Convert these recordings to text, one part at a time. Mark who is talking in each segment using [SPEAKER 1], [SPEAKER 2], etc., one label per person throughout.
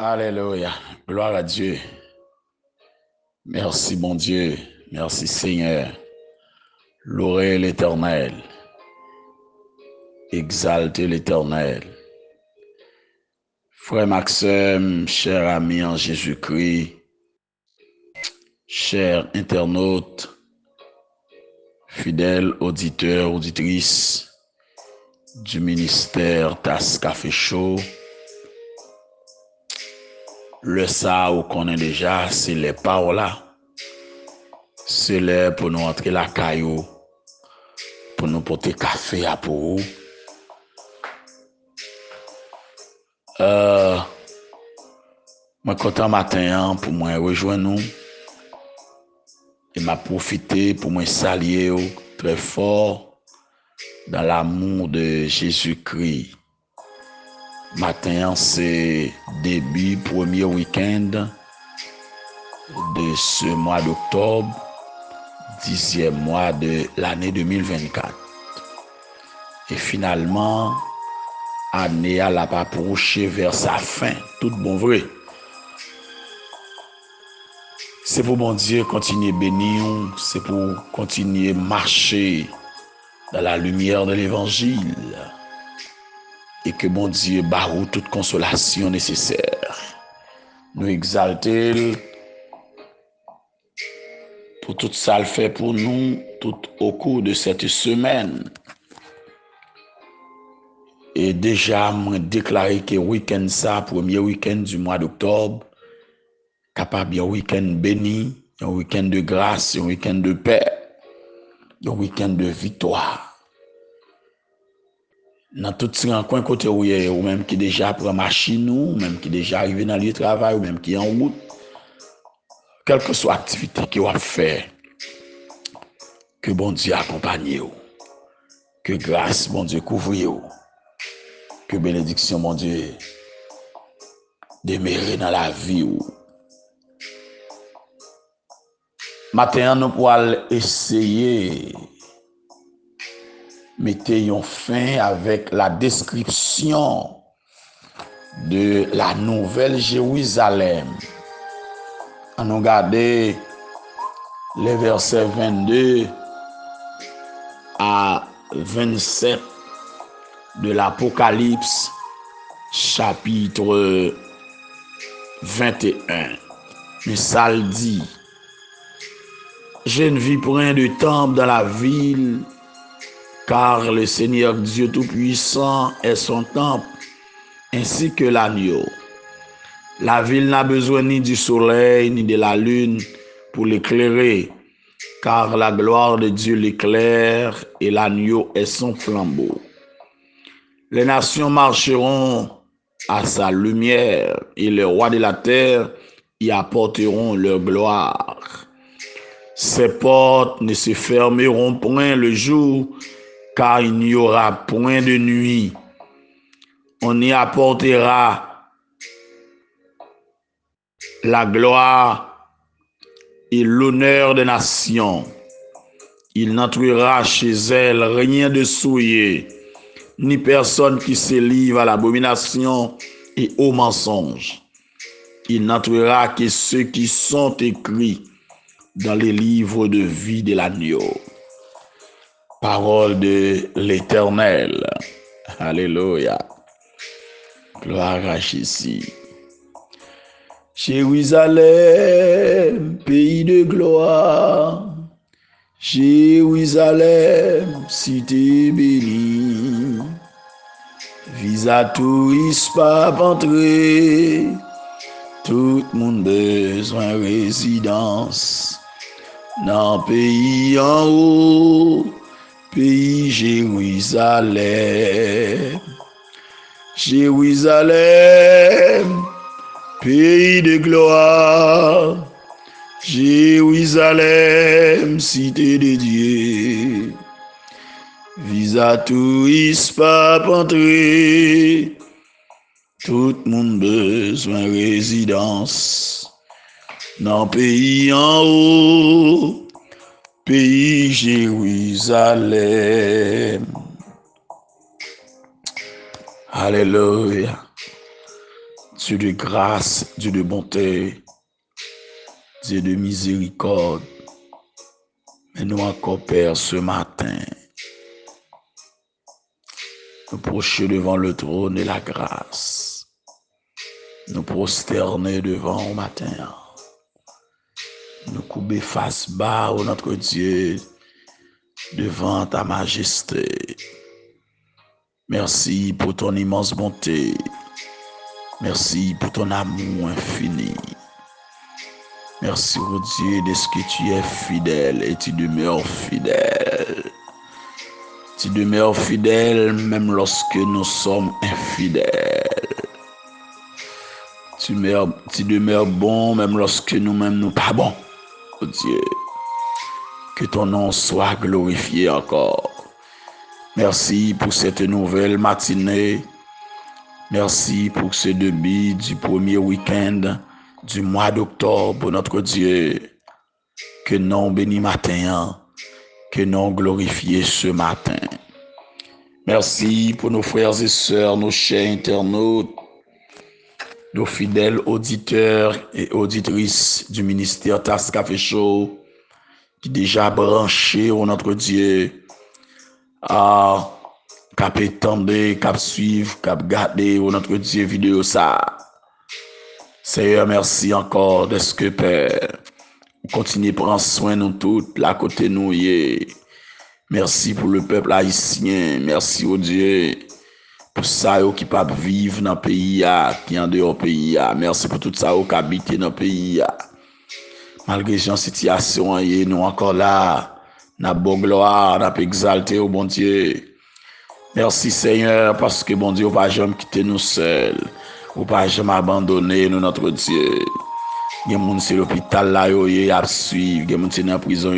[SPEAKER 1] Alléluia. Gloire à Dieu. Merci, bon Dieu. Merci, Seigneur. Louez l'Éternel. Exaltez l'Éternel. Frère Maxime, cher ami en Jésus-Christ, chers internautes, fidèles auditeurs, auditrices du ministère TAS Café Show, le ça ou qu'on est déjà, c'est les paroles là. C'est l'heure pour nous entrer la caillou, pour nous porter café à pour vous. Moi content matin pour moi rejoindre nous et m'a profité pour moi saluer très fort dans l'amour de Jésus-Christ. Matin c'est début premier week-end de ce mois d'octobre, 10e mois de l'année 2024. Et finalement, année à la approché vers sa fin, tout bon vrai. C'est pour bon Dieu continuer bénir, c'est pour continuer marcher dans la lumière de l'évangile et que bon Dieu barre toute consolation nécessaire. Nous exalter pour tout ça le fait pour nous tout au cours de cette semaine. Et déjà, moi déclaré que week-end ça, premier week-end du mois d'octobre, capable d'un week-end béni, un week-end de grâce, un week-end de paix, un week-end de victoire. Dans tout ce coin côté où est, ou même qui déjà prend machine, ou même qui déjà arrivé dans le travail, ou même qui est en route, quelle que soit l'activité que vous fait, que bon Dieu accompagne vous, que grâce bon Dieu couvre vous, que bénédiction bon Dieu demeure dans la vie ou. Maintenant, nous pourrons essayer de mettre un fin avec la description de la nouvelle Jérusalem. On regarde les versets 22 à 27 de l'Apocalypse, chapitre 21. Mais ça le dit. Je ne vis point de temple dans la ville, car le Seigneur Dieu Tout-Puissant est son temple, ainsi que l'agneau. La ville n'a besoin ni du soleil, ni de la lune pour l'éclairer, car la gloire de Dieu l'éclaire et l'agneau est son flambeau. Les nations marcheront à sa lumière, et les rois de la terre y apporteront leur gloire. Ses portes ne se fermeront point le jour, car il n'y aura point de nuit. On y apportera la gloire et l'honneur des nations. Il n'entrera chez elle rien de souillé, ni personne qui se livre à l'abomination et au mensonge. Il n'entrera que ceux qui sont écrits dans les livres de vie de l'agneau. Parole de l'Éternel. Alléluia. Gloire à Jésus. Jérusalem, pays de gloire. Jérusalem, cité bénie. Visa touriste pas entrer. Tout le monde besoin résidence. Dans pays en haut, pays Jérusalem. Jérusalem, pays de gloire. Jérusalem, cité de Dieu. Visa touriste pas entrer. Tout le monde besoin résidence. Dans pays en haut, pays Jérusalem. Alléluia. Dieu de grâce, Dieu de bonté, Dieu de miséricorde. Mais nous encore, Père, ce matin, nous procher devant le trône de la grâce, nous prosterner devant au matin, nous couper face bas, ô notre Dieu, devant ta majesté. Merci pour ton immense bonté. Merci pour ton amour infini. Merci, ô Dieu, de ce que tu es fidèle et tu demeures fidèle. Tu demeures fidèle même lorsque nous sommes infidèles. Tu demeures bon même lorsque nous-mêmes nous pas bons. Oh Dieu, que ton nom soit glorifié encore. Merci pour cette nouvelle matinée. Merci pour ce début du premier week-end du mois d'octobre, notre Dieu. Que non béni matin, que non glorifié ce matin. Merci pour nos frères et sœurs, nos chers internautes, nos fidèles auditeurs et auditrices du ministère Tasse Café Show, qui déjà branchés au notre Dieu, cap étendre, cap suivre, cap garder au notre Dieu vidéo ça. Seigneur, merci encore de ce que Père, continuez à prendre soin de nous toutes, là côté nous y. Merci pour le peuple haïtien, merci au Dieu pour ça qui peut vivre dans le pays qui en dehors pays. Merci pour tout ça qui habite dans le pays. Malgré la situation, nous encore là, n'a bonne gloire, n'a exalté au bon Dieu. Merci Seigneur parce que bon Dieu, vous pas jamais quitter nous seuls, vous pas jamais abandonner nous notre Dieu. Il y a des gens qui sont à l'hôpital là, ils ont suivi. Il y a des gens qui sont dans la prison,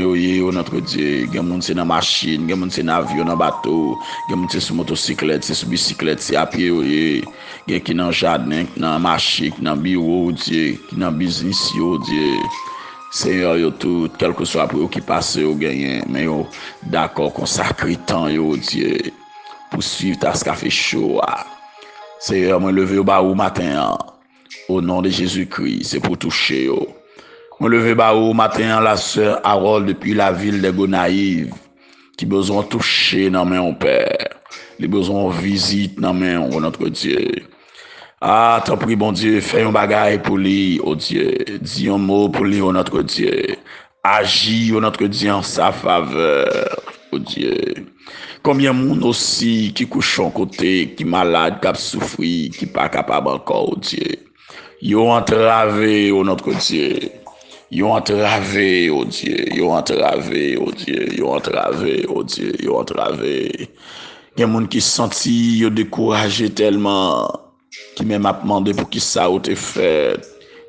[SPEAKER 1] notre Dieu. Il y a des gens qui sont dans la machine, il y a des gens qui sont dans l'avion, dans le bateau. Il y a des gens qui sont sur motocyclette, sur bicyclette, c'est à pied. Il y a des gens qui sont dans le jardin, dans la machine, dans le bureau, Dieu, qui sont dans le business, Dieu. Seigneur, tout, quelle que soit la préoccupation, mais d'accord, consacrer temps, Dieu, pour suivre ta café chaud. Seigneur, moi lever au bas au matin. Au nom de Jésus-Christ, c'est pour toucher. Moi lever bas au matin la sœur Harold depuis la ville de Gonaïve, qui besoin toucher dans main au Père, les besoins visite dans main au notre Dieu. T'en prie bon Dieu, fais un bagage pour lui, oh Dieu, dis un mot pour lui, oh notre Dieu, agis, oh notre Dieu, en sa faveur, oh Dieu. Combien de monde aussi qui couche en côté, qui malade, qui a souffert, qui pas capable encore, oh Dieu. Ils ont entravé, oh notre Dieu. Ils ont entravé, oh Dieu. Ils ont entravé, oh Dieu. Ils ont entravé, oh Dieu. Ils ont entravé. Il y a des gens qui se sentent découragés tellement, qui même a demandé pour qui ça a été fait.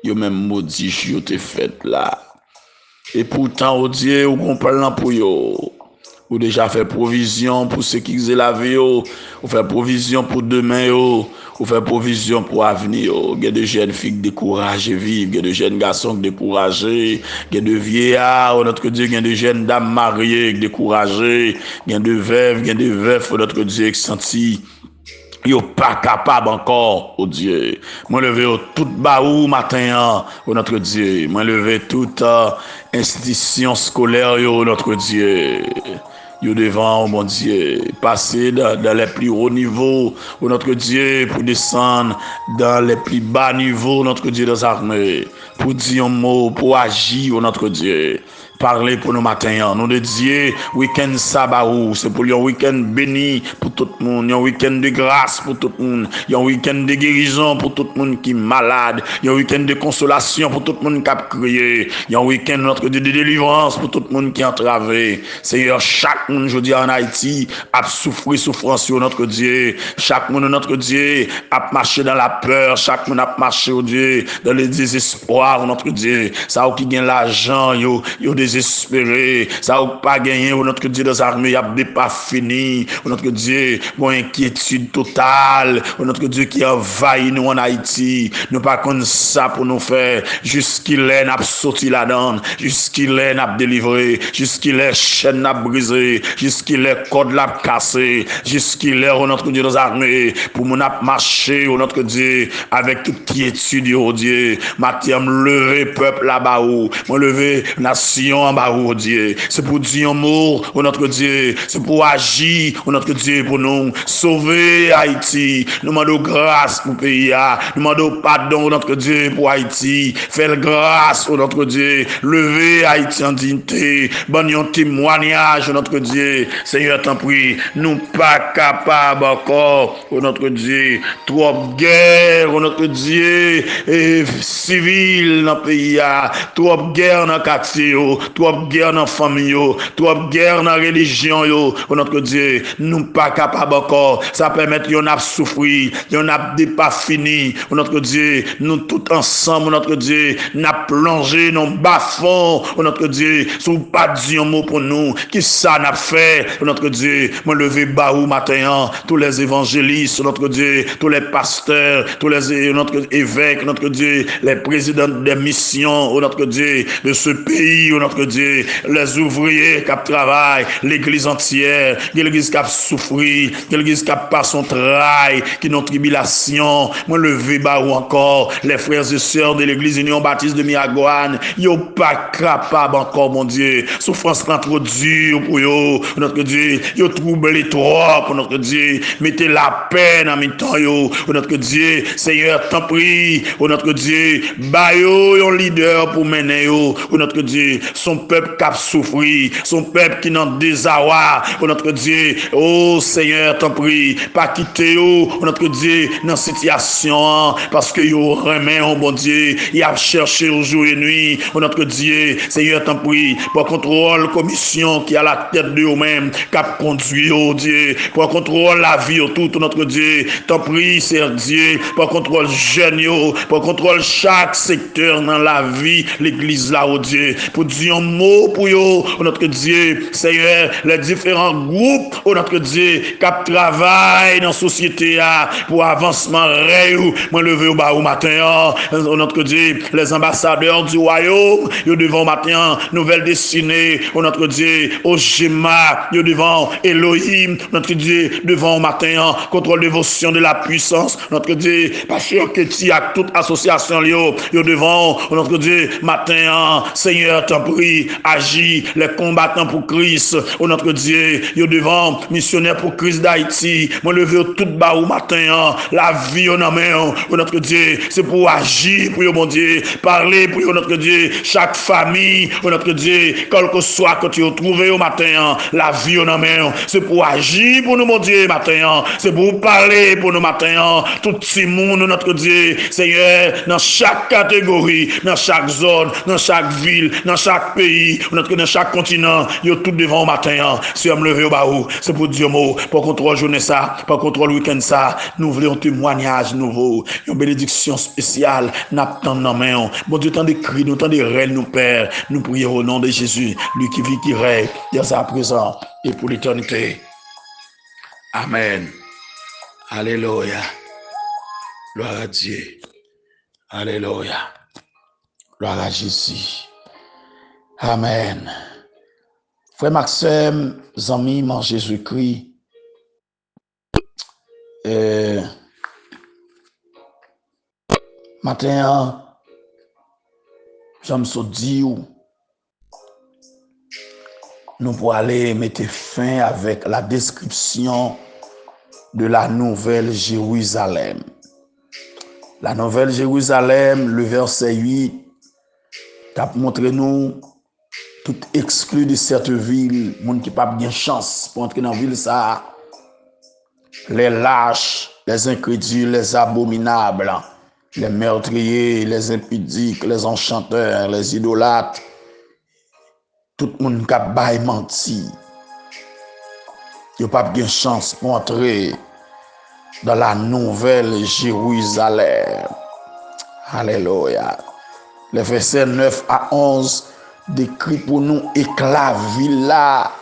[SPEAKER 1] Ils ont même maudit qui a été fait là. Et pourtant, oh Dieu, on comprend pour eux. Ou déjà fait provision pour ceux qui ont la vie, ou fait provision pour demain, ou fait provision pour l'avenir. Il y a des jeunes filles découragées vivent, il y a des jeunes garçons découragés, il y a des vieillards, notre Dieu, il y a des jeunes dames mariées découragées, il y a des veuves, il y a des veufs, notre Dieu, qui sentit. Yo pas capable encore, oh Dieu. Moi lever tout baou matin, oh notre Dieu. Moi lever toute institution scolaire, oh notre Dieu. Yo devant, oh mon Dieu, passer dans les plus hauts niveaux, oh notre Dieu, pour descendre dans les plus bas niveaux, notre Dieu des armées, pour dire un mot, pour agir, oh notre Dieu. Parler pour nous matins, nous de Dieu, week-end sabbat, c'est pour un week-end béni pour tout le monde, un week-end de grâce pour tout le monde, un week-end de guérison pour tout le monde qui est malade, un week-end de consolation pour tout le monde qui a crié, un week-end notre de délivrance pour tout le monde qui est entravé. Seigneur, chaque monde, je dis en Haïti, a souffert souffrance sur notre Dieu, chaque monde, notre Dieu, a marché dans la peur, chaque monde a marché, au Dieu, dans le désespoir, notre Dieu, ça qui gagne l'argent, yo des désespéré, ça ou pas gagné, ou notre Dieu des armées, y a pas fini, ou notre Dieu, bon inquiétude totale, ou notre Dieu qui envahit nous en Haïti, nous pas comme ça pour nous faire, jusqu'il est n'a sorti la donne, jusqu'il est n'a délivré, jusqu'il est chaîne n'a brisé, jusqu'il est code l'a cassé, jusqu'il est, ou notre Dieu des armées, pour mon ap marcher, ou notre Dieu, avec toute quiétude, oh Dieu, matin, lever peuple là-bas, moi lever nation en bas, oh Dieu, c'est pour dire un mot, oh notre Dieu, c'est pour agir, oh notre Dieu, pour nous sauver Haïti, nous demandons grâce pour le pays, nous demandons pardon, oh notre Dieu, pour Haïti, faire grâce, oh notre Dieu, lever Haïti en dignité, bon un témoignage, oh notre Dieu, Seigneur, t'en prie, nous pas capables encore, oh notre Dieu, trop guerre, oh notre Dieu, et civil dans le pays, trop guerre dans le quartier, trop guerre dans la famille, trop guerre dans la religion, oh notre Dieu, nous pas capables encore, ça permet qu'on a souffrir, qu'on a pas fini, oh notre Dieu, nous tous ensemble, oh notre Dieu, n'a plongé dans le bas fond, oh notre Dieu, sous pas dire un mot pour nous, qui ça n'a fait, oh notre Dieu, moi lever bas ou matin, tous les évangélistes, oh notre Dieu, tous les pasteurs, tous les notre évêques, notre Dieu, les présidents des missions, oh notre Dieu, de ce pays, oh notre Dieu, les ouvriers qui travaillent, l'église entière, l'église qui a souffert, l'église qui a pas son travail, qui n'ont tribulation, moi lever bas ou encore, les frères et sœurs de l'église Union Baptiste de Miagoane, yo pas capable encore, mon Dieu, souffrance trop dure pour yo, notre Dieu, yo troublé trop, pour notre Dieu, mettez la peine en mi-temps, yo, notre Dieu, Seigneur, t'en prie, notre Dieu, ba yo un leader pour mener yo, notre Dieu, son peuple qui a souffert, son peuple qui n'en désarroi, notre Dieu, oh Seigneur, t'en prie, pas quitter yo, notre Dieu, dans situation, parce que yo remet, oh bon Dieu, il a cherché au jour et nuit, notre Dieu, Seigneur, t'en prie, pour contrôle commission qui a la tête de eux-mêmes, qui a conduit, oh Dieu, pour contrôle la vie, tout notre Dieu, t'en prie, Seigneur Dieu, pour contrôle jeune, pour contrôle chaque secteur dans la vie, l'église là, oh Dieu, pour dire un mot pour yo, oh notre Dieu, Seigneur, les différents groupes, oh notre Dieu, qui travaillent dans la société pour avancement réel, moi lever au bas au matin, oh notre Dieu, les ambassadeurs du royaume, ils devant matin, nouvelle destinée, oh notre Dieu, au Gema, ils devant Elohim, notre Dieu, devant au matin, contrôle dévotion de la puissance, notre Dieu, pasteur Keti à toute association, ils devant, oh notre Dieu, matin, Seigneur, t'en prie, agis, les combattants pour Christ, oh notre Dieu, ils devant, missionnaire pour Christ d'Haïti, moi lever tout bas au matin, la vie en main, oh notre Dieu, c'est pour agir pour mon Dieu, parler pour notre Dieu, chaque famille, oh notre Dieu, quel que soit quand tu trouves au matin, la vie en main, c'est pour agir pour nous mon Dieu matin, c'est pour parler pour nous matin, tout le monde notre Dieu, Seigneur, dans chaque catégorie, dans chaque zone, dans chaque ville, dans chaque pays, dans chaque continent, yo tout devant au matin, si on me lever au bas, c'est pour dire mot, pour contrôle journée ça, pour contrôle week-end ça, nous voulons un témoignage nouveau, une bénédiction spéciale, n'attend dans main, bon Dieu, tant de cris, nous tant de rêves, nous Père, nous prions au nom de Jésus, lui qui vit, qui règne, dès à présent et pour l'éternité. Amen. Alléluia. Gloire à Dieu. Alléluia. Gloire à Jésus. Amen. Frère Maxime, amis en Jésus-Christ, matin, j'aime se dire, nous pour aller mettre fin avec la description de la nouvelle Jérusalem. La nouvelle Jérusalem, le verset 8, qui a montré nous tout exclu de cette ville, monde qui n'a pas bien chance pour entrer dans la ville, ça, les lâches, les incrédules, les abominables, les meurtriers, les impudiques, les enchanteurs, les idolâtres, tout le monde qui a bail menti. Il n'y a pas bien chance pour entrer dans la nouvelle Jérusalem. Alléluia. Les versets 9 à 11 décrit pour nous éclat ville là.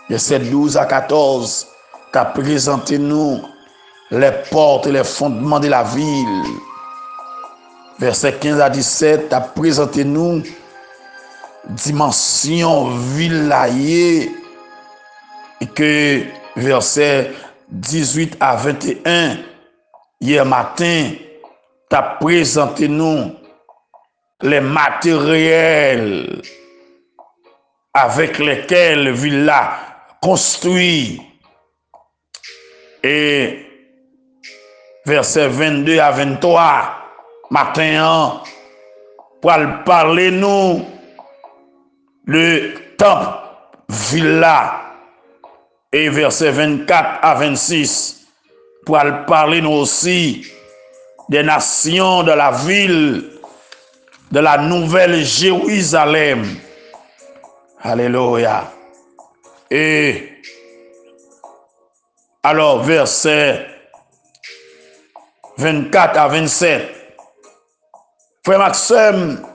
[SPEAKER 1] Verset 12 à 14, qu'a présenté nous les portes et les fondements de la ville. Verset 15 à 17, qu'a présenté nous dimension ville là et que verset 18 à 21, hier matin, t'as présenté nous les matériels avec lesquels Villa construit. Et verset 22 à 23, matin, pour parler nous le temple Villa. Et verset 24 à 26, pour parler nous aussi des nations de la ville, de la nouvelle Jérusalem. Alléluia. Et alors, verset 24 à 27, frère Maxime,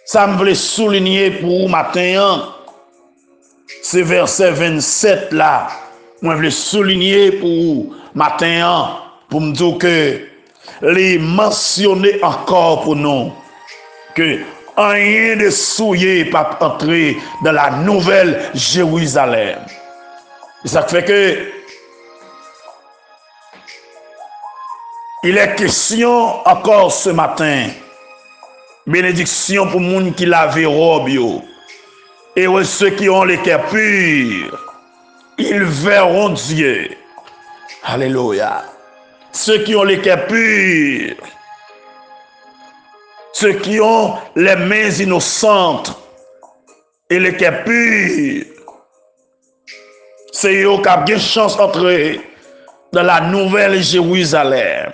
[SPEAKER 1] ça me voulait souligner pour vous matin, ce verset 27 là, moi je voulais souligner pour vous matin, pour me dire que les mentionner encore pour nous que rien de souillé pas entrer dans la nouvelle Jérusalem. Et ça fait que il est question encore ce matin, bénédiction pour les gens qui lavent robe et ceux qui ont les cœurs purs, ils verront Dieu. Alléluia. Ceux qui ont les cœurs purs, ceux qui ont les mains innocentes et les cœurs purs, c'est eux qui ont une chance d'entrer dans la nouvelle Jérusalem.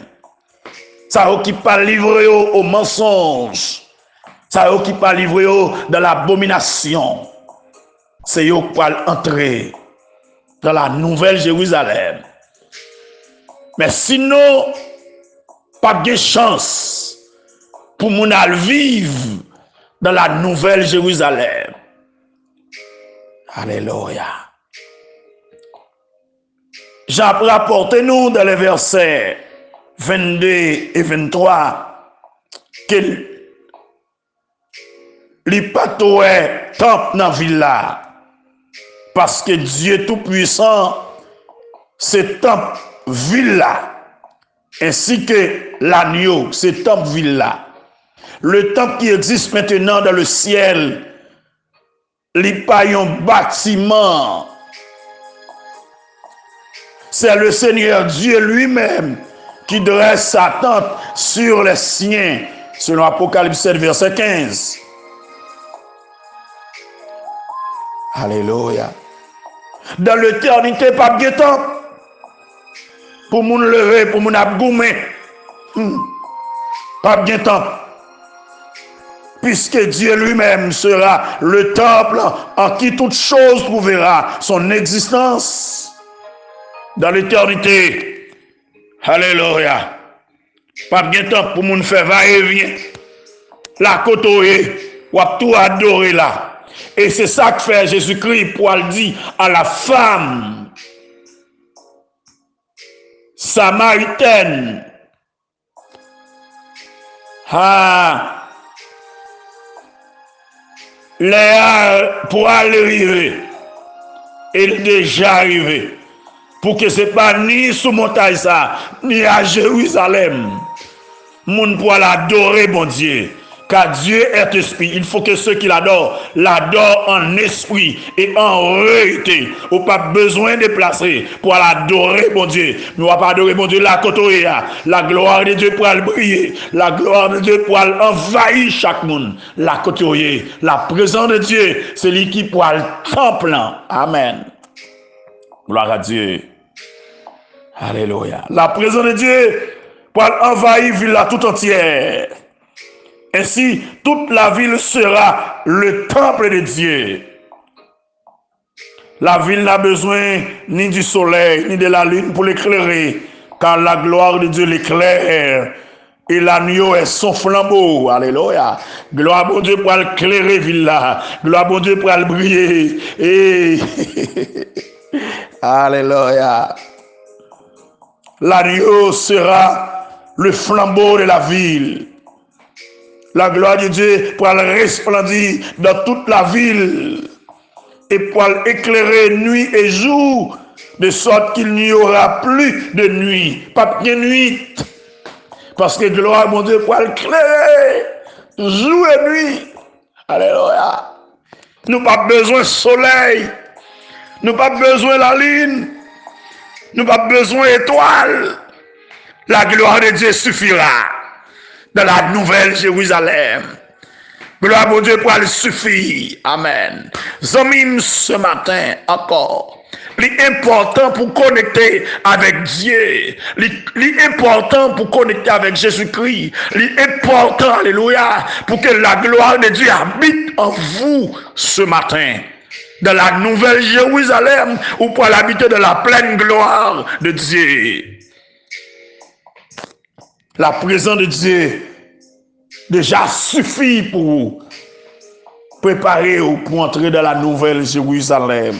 [SPEAKER 1] Ça eux qui pas livré au mensonge. Ça eux qui pas livré dans l'abomination. C'est eux qui vont entrer dans la nouvelle Jérusalem. Mais sinon, pas de chance pour mon vivre dans la nouvelle Jérusalem. Alléluia. J'ai rapporté nous dans les versets 22 et 23 que les patouets temple dans la ville là. Parce que Dieu Tout-Puissant, c'est temple ville là. Ainsi que l'agneau, c'est temple ville là. Le temple qui existe maintenant dans le ciel, il pas un bâtiment. C'est le Seigneur Dieu lui-même qui dresse sa tente sur les siens, selon Apocalypse 7, verset 15. Alléluia. Dans l'éternité, pas de temps pour moun lever, pour moun abgoumer. Pas de temps. Puisque Dieu lui-même sera le temple en qui toute chose trouvera son existence dans l'éternité. Alléluia. Pas de temps pour moun faire va-et-vient. La côtoyer, ou tout adorer là. Et c'est ça que fait Jésus-Christ pour le dire à la femme samaritaine. Ah, pour aller arriver, il est déjà arrivé. Pour que ce n'est pas ni sous montagne ça, ni à Jérusalem. Moun pour l'adorer, bon Dieu. Car Dieu est esprit. Il faut que ceux qui l'adorent en esprit et en vérité. On n'a pas besoin de placer pour l'adorer, mon Dieu. Mais on va pas adorer, mon Dieu, la côté. La gloire de Dieu pour le briller. La gloire de Dieu pour envahir chaque monde. La côté. La présence de Dieu, c'est lui qui pour le temple. Amen. Gloire à Dieu. Alléluia. La présence de Dieu pour envahir la ville tout entière. Ainsi, toute la ville sera le temple de Dieu. La ville n'a besoin ni du soleil, ni de la lune pour l'éclairer, car la gloire de Dieu l'éclaire. Et l'agneau est son flambeau. Alléluia. Gloire à mon Dieu pour éclairer ville là. Gloire à mon Dieu pour le briller. Et alléluia. L'agneau sera le flambeau de la ville. La gloire de Dieu pour resplendir dans toute la ville et pour éclairer nuit et jour, de sorte qu'il n'y aura plus de nuit, pas de nuit. Parce que gloire, mon Dieu, pour éclairer jour et nuit. Alléluia. Nous n'avons pas besoin de soleil, nous n'avons pas besoin de la lune, nous n'avons pas besoin d'étoiles. La gloire de Dieu suffira dans la nouvelle Jérusalem. Gloire à mon Dieu pour elle suffire. Amen. Zamim ce matin encore. L'important pour connecter avec Dieu. L'important pour connecter avec Jésus-Christ. L'important, alléluia, pour que la gloire de Dieu habite en vous ce matin. Dans la nouvelle Jérusalem, ou pour l'habiter de la pleine gloire de Dieu. La présence de Dieu déjà suffit pour vous préparer pour entrer dans la nouvelle Jérusalem.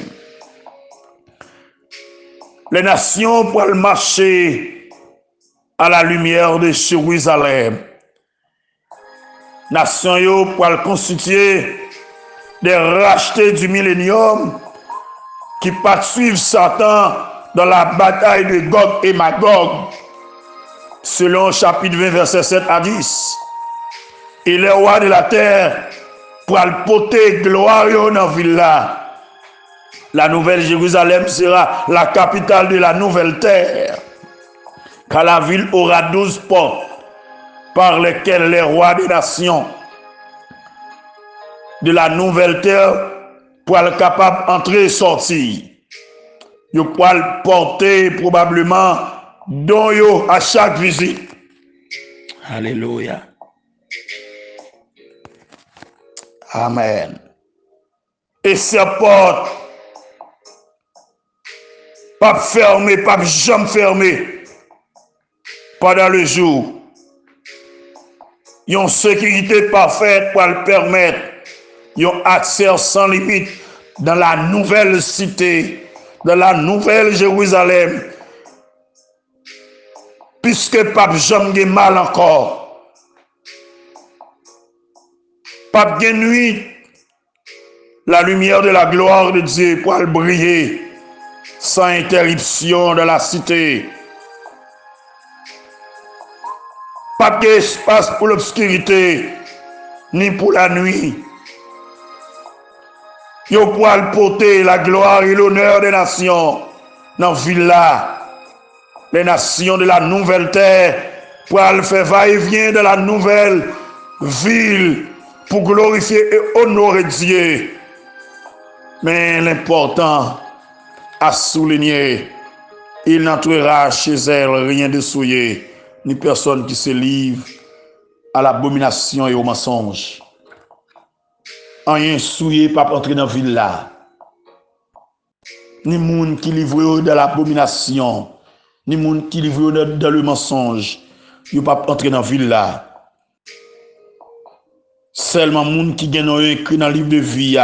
[SPEAKER 1] Les nations pourront marcher à la lumière de Jérusalem. Nations pourront constituer des rachetés du millénium qui poursuivent Satan dans la bataille de Gog et Magog. Selon chapitre 20, verset 7 à 10. Et les rois de la terre pour porter gloire dans la ville là. La nouvelle Jérusalem sera la capitale de la nouvelle terre. Car la ville aura 12 portes par lesquelles les rois des nations de la nouvelle terre pourront être capables d'entrer et sortir. Ils pourront porter probablement don yo à chaque visite. Alléluia. Amen. Et ces portes, pas fermées, pas jamais fermées pendant le jour. Ils ont une sécurité parfaite pour le permettre. Ils ont accès sans limite dans la nouvelle cité, dans la nouvelle Jérusalem. Puisque pas jamais mal encore. Pas de nuit, la lumière de la gloire de Dieu pourra briller sans interruption dans la cité. Pas d'espace pour l'obscurité, ni pour la nuit. Yo pourra porter la gloire et l'honneur des nations dans la ville là. Les nations de la nouvelle terre pourra faire va-et-vient de la nouvelle ville pour glorifier et honorer Dieu. Mais l'important à souligner, il n'entrera chez elle rien de souillé, ni personne qui se livre à l'abomination et au mensonge. Rien souillé pas entrer dans la ville là. Ni monde qui livre de l'abomination, ni monde qui livre dans le mensonge, il ne pas entrer dans la ville là. Seulement monde qui gagne écrit dans le livre de vie,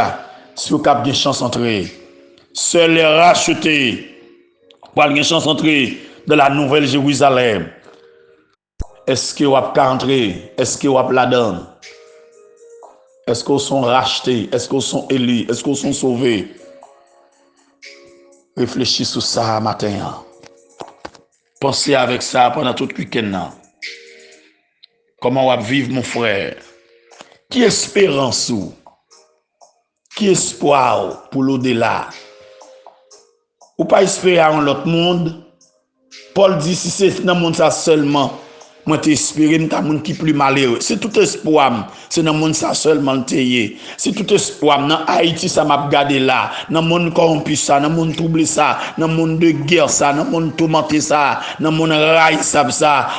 [SPEAKER 1] si vous avez une chance d'entrer. Seuls les rachetés pour avoir une chance d'entrer dans la nouvelle Jérusalem. Est-ce que vous avez entrer? Est-ce que vous avez la donne? Est-ce que vous sont rachetés? Est-ce que vous sont élus? Est-ce que vous sont sauvés? Réfléchissez sur ça matin. Pensez avec ça pendant tout le week-end. Comment on va vivre, mon frère? Qui espérance ou? Qui espoir pour l'au-delà? Ou pas espérer en l'autre monde? Paul dit si c'est dans le monde ça seulement, moi t'espérer dans le monde qui plus malheureux. C'est tout espoir, c'est dans le monde ça seulement t'ayé. C'est tout espoir dans Haïti ça m'a gardé là, dans le monde corrompu ça, dans le monde troublé ça, dans le monde de guerre ça, dans le monde tourmenté ça, dans le monde raï ça,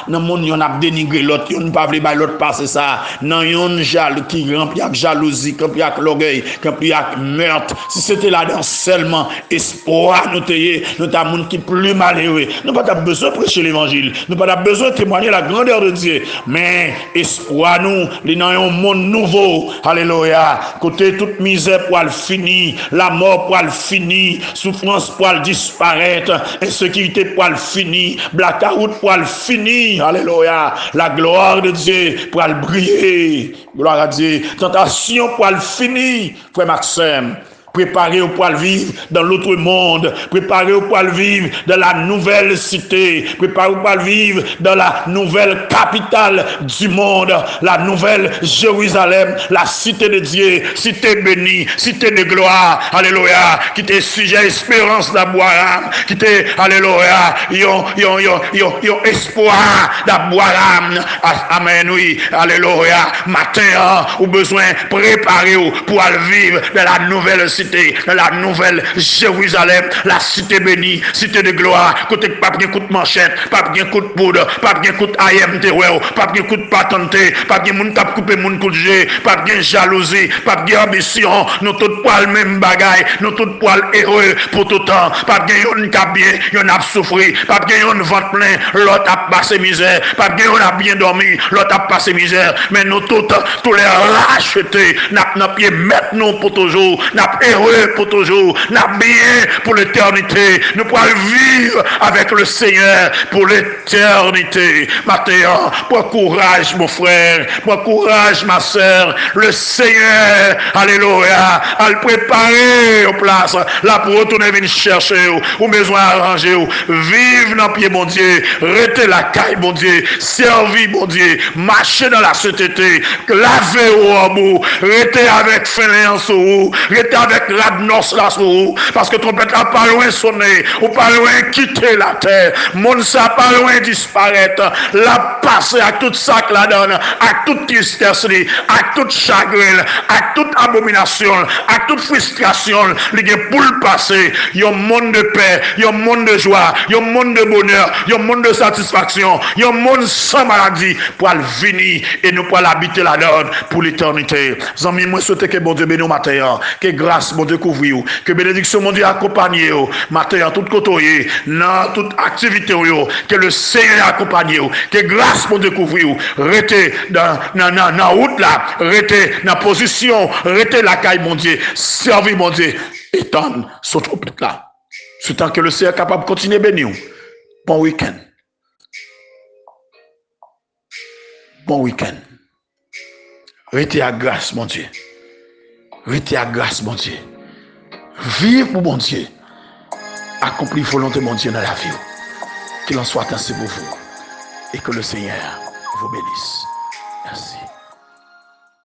[SPEAKER 1] dans le monde on a dénigré l'autre, on pas voulu l'autre passer ça, dans yon jaloux qui rempli avec jalousie, rempli avec l'orgueil, rempli avec meurtre. Si c'était là-dedans seulement espoir nous t'ayé, nous t'as monde qui plus malheureux. Nous pas besoin de prêcher l'évangile, nous pas besoin de témoigner la grandeur de Dieu. Mais espoir nous, il y a un monde nouveau. Alléluia. Côté toute misère pour le finir, la mort pour le finir, souffrance pour le disparaître, insécurité pour le finir, blackout pour le finir. Alléluia. La gloire de Dieu pour le briller. Gloire à Dieu. Tentation pour le finir. Frère Maxime. Préparez-vous pour le vivre dans l'autre monde. Préparez-vous pour le vivre dans la nouvelle cité. Préparez-vous pour le vivre dans la nouvelle capitale du monde. La nouvelle Jérusalem, la cité de Dieu, cité bénie, cité de gloire. Alléluia. Qui était sujet espérance d'Abraham. Qui était, alléluia, yon espoir d'Abraham. Amen, oui. Alléluia. Matin, ou besoin préparer-vous pour le vivre dans la nouvelle cité. Dans la nouvelle Jérusalem, la cité bénie, cité de gloire, côté pas bien coup de manchette, pas bien coup de poudre, pas bien coup de IMT, pas bien coup de patente, pas bien moun tap couper moun coup de jet, pas bien jalousie, pas bien ambition, nous tous poil même bagaille, nous tous poil heureux pour tout temps, pas bien yon cap bien, yon a souffri, pas bien yon ventre plein, l'autre a passé misère, pas bien yon a bien dormi, l'autre a passé misère, mais nous tous les rachetés, n'a pied mettre nous pour toujours, n'a heureux pour toujours, n'a bien pour l'éternité. Nous pourrons vivre avec le Seigneur pour l'éternité. Matin, pour courage, mon frère, pour courage, ma soeur. Le Seigneur, alléluia, à le préparer aux places. Là, pour retourner venir chercher, ou besoin arranger, vivre dans le pied, mon Dieu, rester la caille, mon Dieu, servir, mon Dieu, marcher dans la sainteté, laver au rembout, rester avec fainéance ou rester avec radnos là sous, parce que trompette n'a pas loin sonné, ou pas loin quitter la terre, mon ça pas loin disparaître, la passer à tout ça que la donne, à toute tristesse, à tout chagrin, à toute abomination, à toute frustration, il y a pour le passer, il y a un monde de paix, il y a un monde de joie, il y a un monde de bonheur, il y a un monde de satisfaction, il y a un monde sans maladie pour le venir et nous pour l'habiter la donne pour l'éternité. Amis, moi souhaite que bon Dieu bénisse matin, que grâce mon Dieu couvre, que bénédiction mon Dieu accompagne matin en toute côté, dans toute activité, que le Seigneur accompagne, que grâce mon Dieu couvre, restez dans la route là, restez dans la position, restez la caille mon Dieu, servir mon Dieu, étendre son trompette là. Ce temps que le Seigneur est capable de continuer à bénir. Bon week-end. Bon week-end. Restez à grâce, mon Dieu. Restez à grâce, mon Dieu. Vive pour mon Dieu. Accomplir volonté, mon Dieu, dans la vie. Qu'il en soit ainsi pour vous. Et que le Seigneur vous bénisse. Merci.